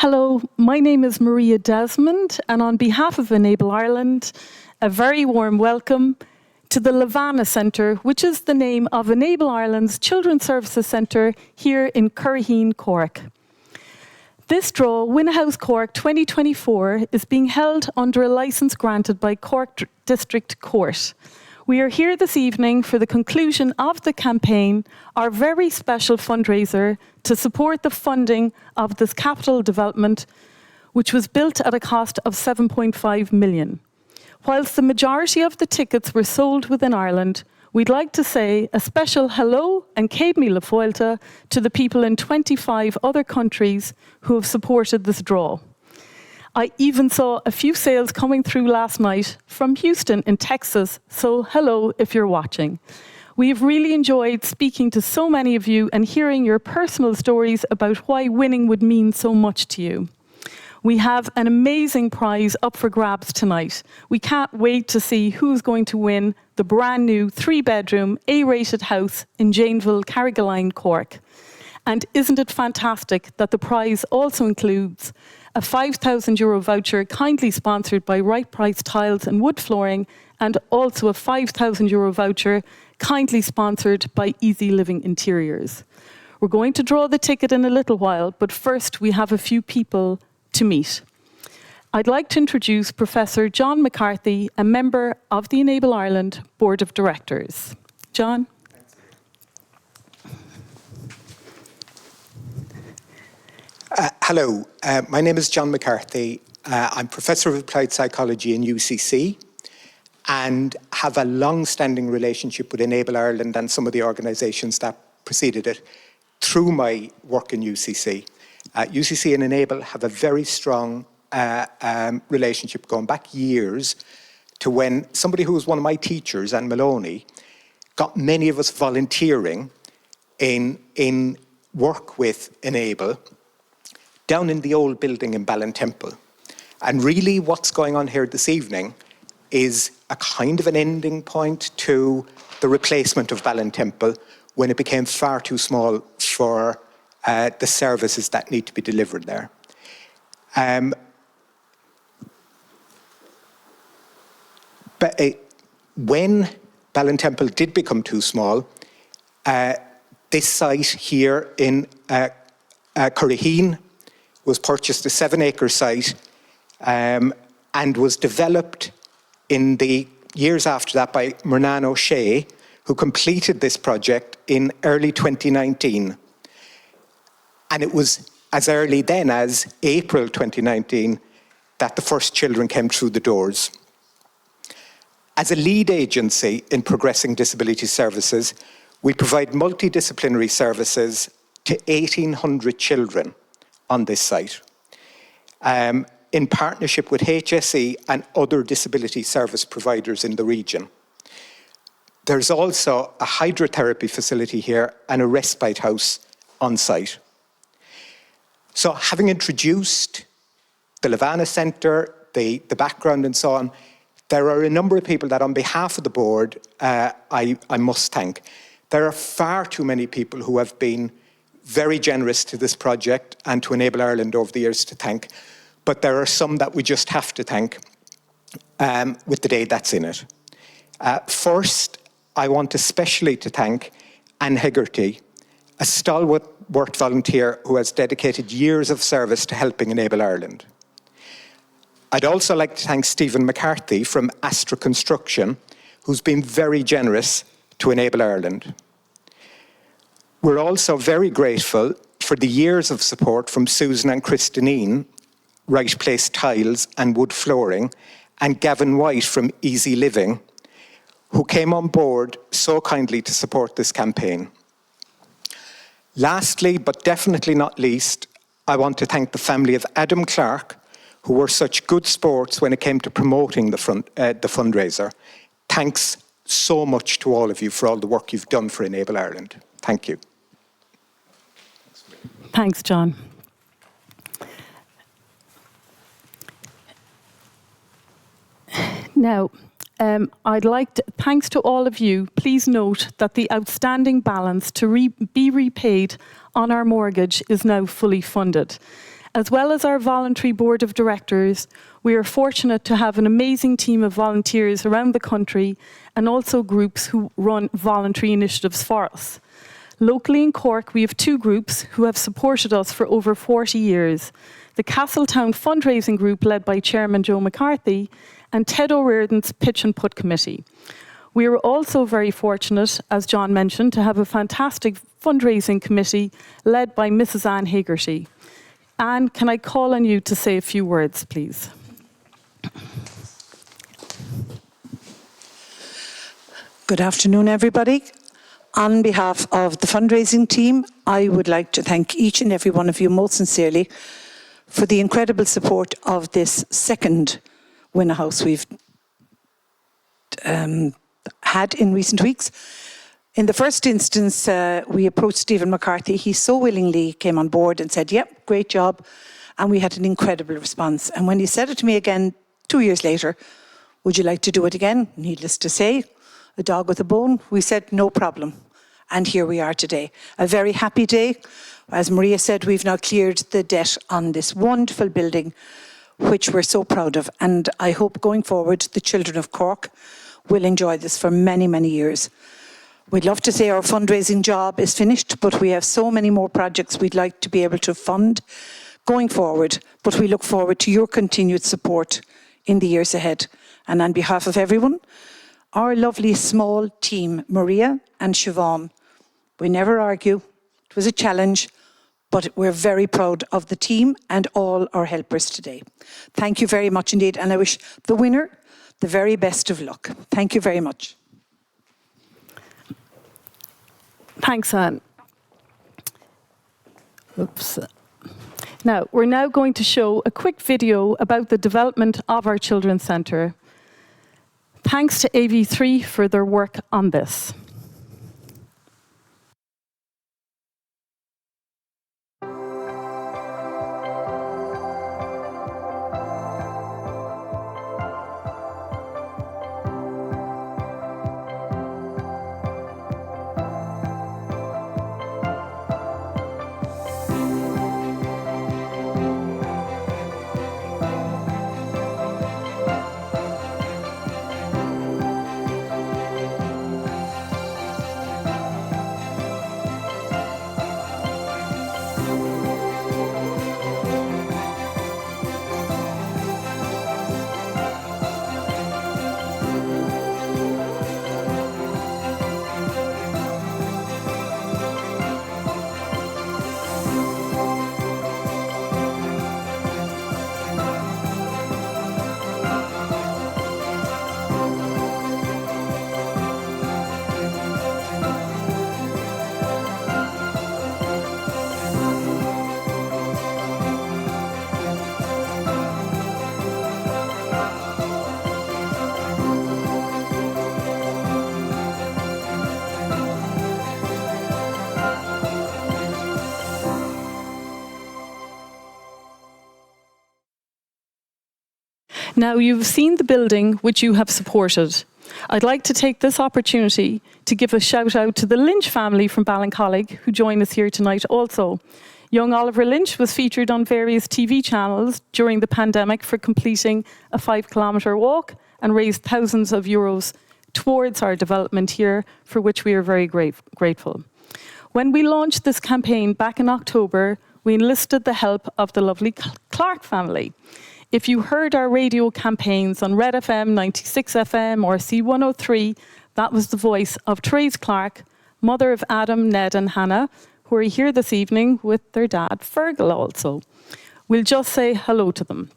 Hello, my name is Maria Desmond, and on behalf of Enable Ireland, a very warm welcome to the Levana Centre, which is the name of Enable Ireland's Children's Services Centre here in Curraheen, Cork. This draw, Win a House Cork 2024, is being held under a licence granted by Cork District Court. We are here this evening for the conclusion of the campaign, our very special fundraiser to support the funding of this capital development, which was built at a cost of 7.5 million. Whilst the majority of the tickets were sold within Ireland, we'd like to say a special hello and Céad Míle Fáilte to the people in 25 other countries who have supported this draw. I even saw a few sales coming through last night from Houston in Texas, so hello if you're watching. We've really enjoyed speaking to so many of you and hearing your personal stories about why winning would mean so much to you. We have an amazing prize up for grabs tonight. We can't wait to see who's going to win the brand new 3-bedroom A-rated house in Janeville, Carrigaline, Cork. And isn't it fantastic that the prize also includes a €5,000 voucher kindly sponsored by Right Price Tiles and Wood Flooring, and also a €5,000 voucher kindly sponsored by Easy Living Interiors. We're going to draw the ticket in a little while, but first we have a few people to meet. I'd like to introduce Professor John McCarthy, a member of the Enable Ireland Board of Directors. John? Hello, my name is John McCarthy. I'm Professor of Applied Psychology in UCC and have a long-standing relationship with Enable Ireland and some of the organisations that preceded it through my work in UCC. UCC and Enable have a very strong relationship going back years to when somebody who was one of my teachers, Anne Maloney, got many of us volunteering in work with Enable down in the old building in Ballintemple. And really what's going on here this evening is a kind of an ending point to the replacement of Ballintemple when it became far too small for the services that need to be delivered there. But when Ballintemple did become too small, this site here in Curraheen was purchased, a 7-acre site, and was developed in the years after that by Murnan O'Shea, who completed this project in early 2019. And it was as early then as April 2019 that the first children came through the doors. As a lead agency in progressing disability services, we provide multidisciplinary services to 1,800 children on this site, in partnership with HSE and other disability service providers in the region. There's also a hydrotherapy facility here and a respite house on site. So having introduced the Levana Centre, the background and so on, there are a number of people that on behalf of the board I must thank. There are far too many people who have been very generous to this project and to Enable Ireland over the years to thank, but there are some that we just have to thank with the day that's in it. First, I want especially to thank Anne Hegarty, a stalwart volunteer who has dedicated years of service to helping Enable Ireland. I'd also like to thank Stephen McCarthy from Astra Construction, who's been very generous to Enable Ireland. We're also very grateful for the years of support from Susan and Christinine, Right Place Tiles and Wood Flooring, and Gavin White from Easy Living, who came on board so kindly to support this campaign. Lastly, but definitely not least, I want to thank the family of Adam Clark, who were such good sports when it came to promoting the fundraiser. Thanks so much to all of you for all the work you've done for Enable Ireland. Thank you. Thanks, John. Now, I'd like to, thanks to all of you, please note that the outstanding balance to be repaid on our mortgage is now fully funded. As well as our voluntary board of directors, we are fortunate to have an amazing team of volunteers around the country and also groups who run voluntary initiatives for us. Locally in Cork, we have 2 groups who have supported us for over 40 years. The Castletown fundraising group led by Chairman Joe McCarthy and Ted O'Riordan's Pitch and Put committee. We are also very fortunate, as John mentioned, to have a fantastic fundraising committee led by Mrs. Anne Hagerty. Anne, can I call on you to say a few words, please? Good afternoon, everybody. On behalf of the fundraising team, I would like to thank each and every one of you most sincerely for the incredible support of this second Winner House we've had in recent weeks. In the first instance, we approached Stephen McCarthy. He so willingly came on board and said, yep, great job. And we had an incredible response. And when he said it to me again 2 years later, would you like to do it again? Needless to say, a dog with a bone, we said, no problem. And here we are today. A very happy day. As Maria said, we've now cleared the debt on this wonderful building, which we're so proud of. And I hope going forward, the children of Cork will enjoy this for many, many years. We'd love to say our fundraising job is finished, but we have so many more projects we'd like to be able to fund going forward. But we look forward to your continued support in the years ahead. And on behalf of everyone, our lovely small team, Maria and Siobhan, we never argue. It was a challenge, but we're very proud of the team and all our helpers today. Thank you very much indeed, and I wish the winner the very best of luck. Thank you very much. Thanks, Anne. Oops. Now, we're now going to show a quick video about the development of our Children's Centre. Thanks to AV3 for their work on this. Now, you've seen the building which you have supported. I'd like to take this opportunity to give a shout out to the Lynch family from Ballincollig who join us here tonight also. Young Oliver Lynch was featured on various TV channels during the pandemic for completing a 5-kilometre walk and raised thousands of euros towards our development here, for which we are very grateful. When we launched this campaign back in October, we enlisted the help of the lovely Clark family. If you heard our radio campaigns on Red FM, 96 FM or C103, that was the voice of Therese Clark, mother of Adam, Ned and Hannah, who are here this evening with their dad, Fergal, also. We'll just say hello to them.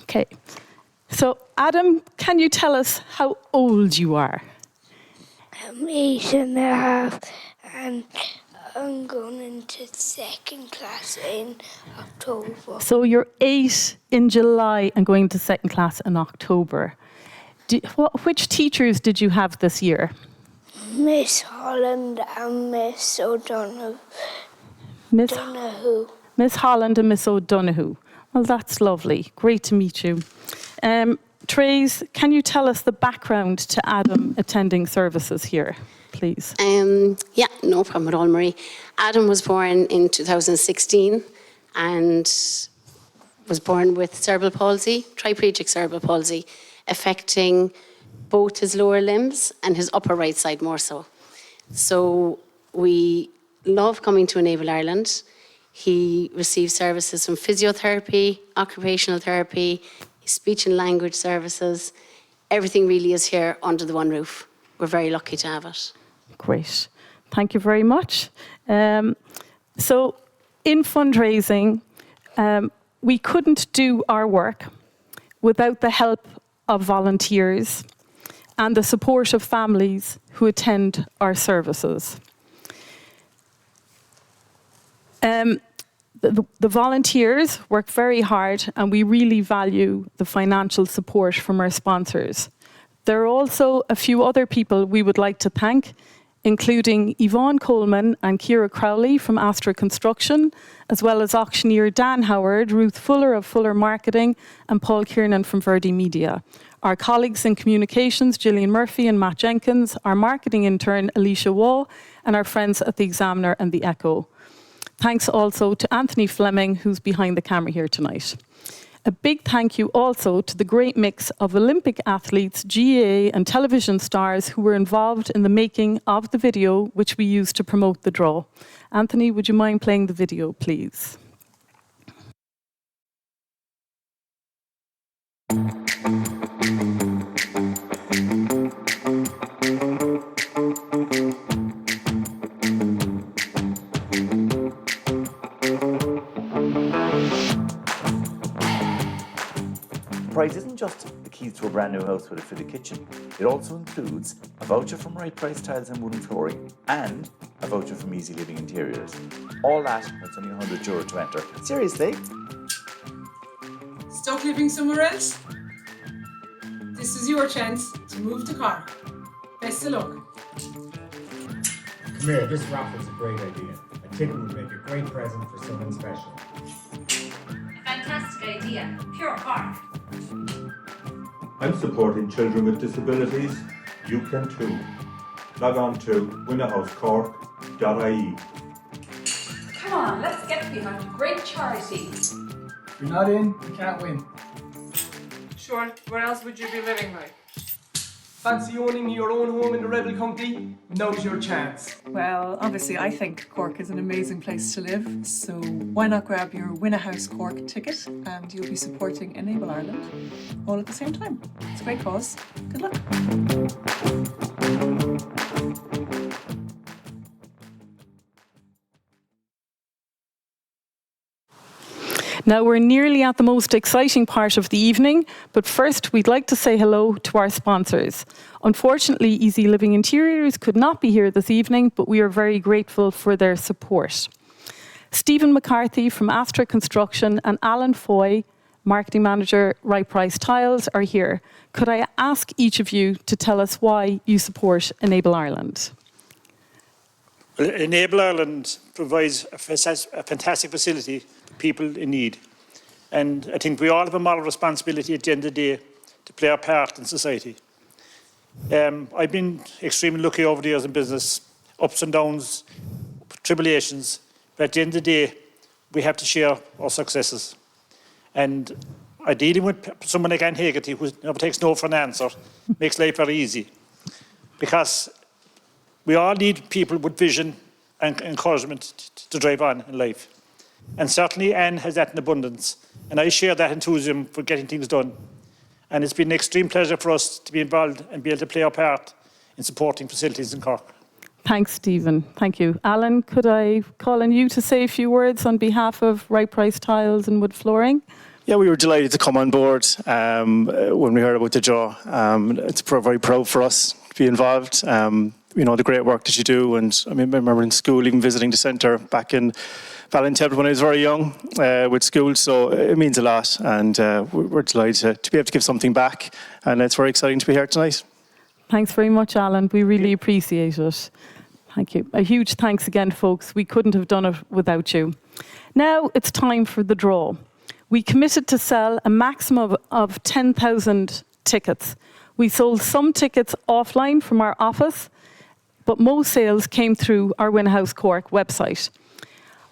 Okay. So, Adam, can you tell us how old you are? I'm 8.5 and I'm going into 2nd class in October. So you're 8 in July and going to 2nd class in October. Which teachers did you have this year? Miss Holland and Miss O'Donoghue. Miss Holland and Miss O'Donoghue. Well, that's lovely. Great to meet you. Therese, can you tell us the background to Adam attending services here, please? Yeah, no problem at all, Marie. Adam was born in 2016 and was born with cerebral palsy, triplegic cerebral palsy, affecting both his lower limbs and his upper right side more so. So we love coming to Enable Ireland. He receives services from physiotherapy, occupational therapy, speech and language services. Everything really is here under the one roof. We're very lucky to have it. Great. Thank you very much. So in fundraising, we couldn't do our work without the help of volunteers and the support of families who attend our services. The volunteers work very hard, and we really value the financial support from our sponsors. There are also a few other people we would like to thank, including Yvonne Coleman and Ciara Crowley from Astra Construction, as well as auctioneer Dan Howard, Ruth Fuller of Fuller Marketing, and Paul Kiernan from Verdi Media. Our colleagues in communications, Gillian Murphy and Matt Jenkins, our marketing intern, Alicia Waugh, and our friends at the Examiner and the Echo. Thanks also to Anthony Fleming, who's behind the camera here tonight. A big thank you also to the great mix of Olympic athletes, GAA and television stars who were involved in the making of the video which we used to promote the draw. Anthony, would you mind playing the video, please? The prize isn't just the keys to a brand new house with a fitted kitchen. It also includes a voucher from Right Price Tiles and Wooden Flooring and a voucher from Easy Living Interiors. All that, it's only €100 to enter. Seriously? Stuck living somewhere else? This is your chance to move to Cork. Best of luck. Come here, this raffle's a great idea. A ticket would make a great present for someone special. A fantastic idea. Pure Cork. I'm supporting children with disabilities. You can too. Log on to winahousecork.ie. Come on, let's get behind a great charity. If you're not in, you can't win. Sure, where else would you be living, like? Fancy owning your own home in the Rebel County? Now's your chance. Well, obviously I think Cork is an amazing place to live, so why not grab your Win a House Cork ticket and you'll be supporting Enable Ireland all at the same time. It's a great cause. Good luck. Now we're nearly at the most exciting part of the evening, but first we'd like to say hello to our sponsors. Unfortunately, Easy Living Interiors could not be here this evening, but we are very grateful for their support. Stephen McCarthy from Astra Construction and Alan Foy, Marketing Manager, Right Price Tiles, are here. Could I ask each of you to tell us why you support Enable Ireland? Well, Enable Ireland provides a fantastic facility for people in need. And I think we all have a moral responsibility at the end of the day to play our part in society. I've been extremely lucky over the years in business, ups and downs, tribulations, but at the end of the day, we have to share our successes. And ideally with someone like Anne Hegarty, who never takes no for an answer, makes life very easy. Because we all need people with vision and encouragement to drive on in life. And certainly Anne has that in abundance. And I share that enthusiasm for getting things done. And it's been an extreme pleasure for us to be involved and be able to play our part in supporting facilities in Cork. Thanks, Stephen. Thank you. Alan, could I call on you to say a few words on behalf of Right Price Tiles and Wood Flooring? Yeah, we were delighted to come on board when we heard about the draw. It's very proud for us to be involved. You know, the great work that you do. And I remember in school, even visiting the centre back in Ballintemple when I was very young with school. So it means a lot. And we're delighted to be able to give something back. And it's very exciting to be here tonight. Thanks very much, Alan. We really appreciate it. Thank you. A huge thanks again, folks. We couldn't have done it without you. Now it's time for the draw. We committed to sell a maximum of 10,000 tickets. We sold some tickets offline from our office, but most sales came through our Win House Cork website.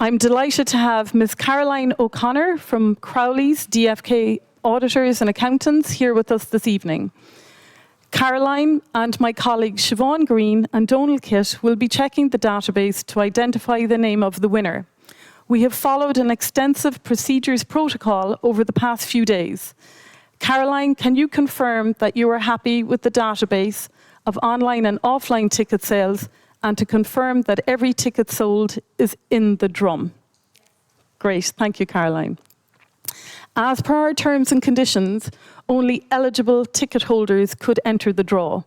I'm delighted to have Ms. Caroline O'Connor from Crowley's DFK Auditors and Accountants here with us this evening. Caroline and my colleagues Siobhan Green and Donal Kitt will be checking the database to identify the name of the winner. We have followed an extensive procedures protocol over the past few days. Caroline, can you confirm that you are happy with the database of online and offline ticket sales and to confirm that every ticket sold is in the drum? Great, thank you, Caroline. As per our terms and conditions, only eligible ticket holders could enter the draw.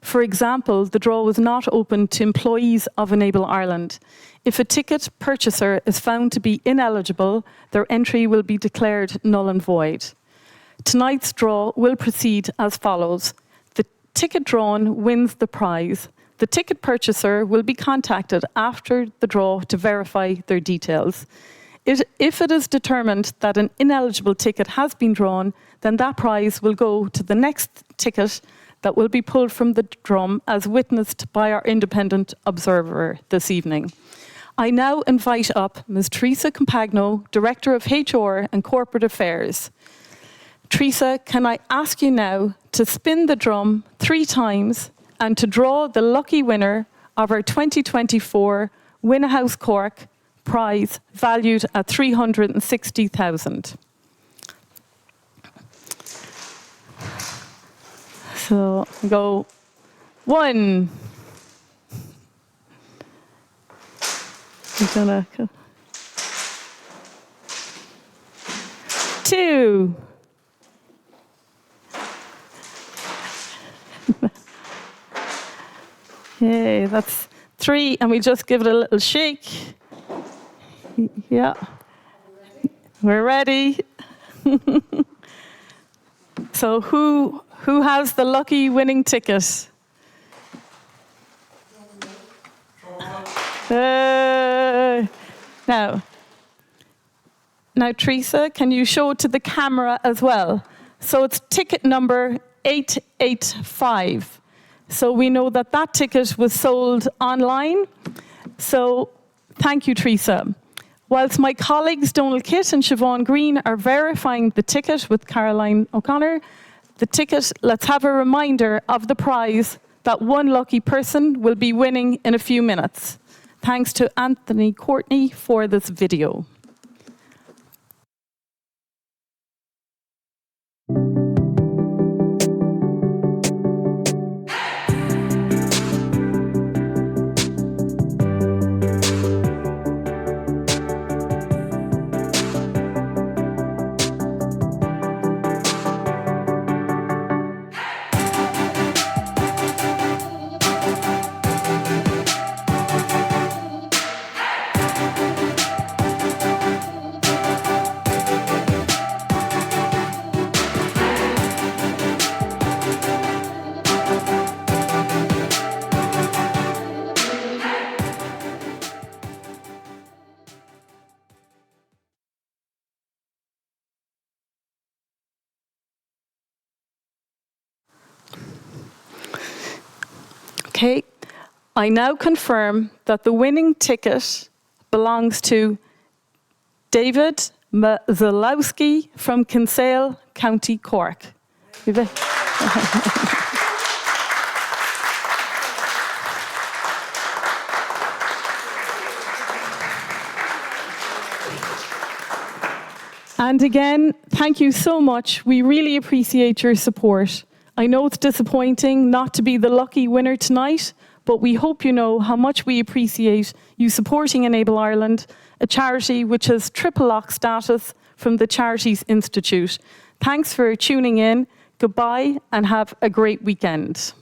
For example, the draw was not open to employees of Enable Ireland. If a ticket purchaser is found to be ineligible, their entry will be declared null and void. Tonight's draw will proceed as follows. The ticket drawn wins the prize. The ticket purchaser will be contacted after the draw to verify their details. If it is determined that an ineligible ticket has been drawn, then that prize will go to the next ticket that will be pulled from the drum as witnessed by our independent observer this evening. I now invite up Ms. Teresa Compagno, Director of HR and Corporate Affairs. Teresa, can I ask you now to spin the drum 3 times and to draw the lucky winner of our 2024 Win a House Cork prize valued at 360,000. So go 1. I'm gonna go. 2. Yay, that's 3, and we just give it a little shake. Yeah, we're ready. So who has the lucky winning ticket? Now, Teresa, can you show it to the camera as well? So it's ticket number 885. So we know that that ticket was sold online. So thank you, Teresa. Whilst my colleagues Donal Kitt and Siobhan Green are verifying the ticket with Caroline O'Connor, let's have a reminder of the prize that one lucky person will be winning in a few minutes. Thanks to Anthony Courtney for this video. Okay, I now confirm that the winning ticket belongs to David Mazalowski from Kinsale, County Cork. And again, thank you so much. We really appreciate your support. I know it's disappointing not to be the lucky winner tonight, but we hope you know how much we appreciate you supporting Enable Ireland, a charity which has triple lock status from the Charities Institute. Thanks for tuning in. Goodbye and have a great weekend.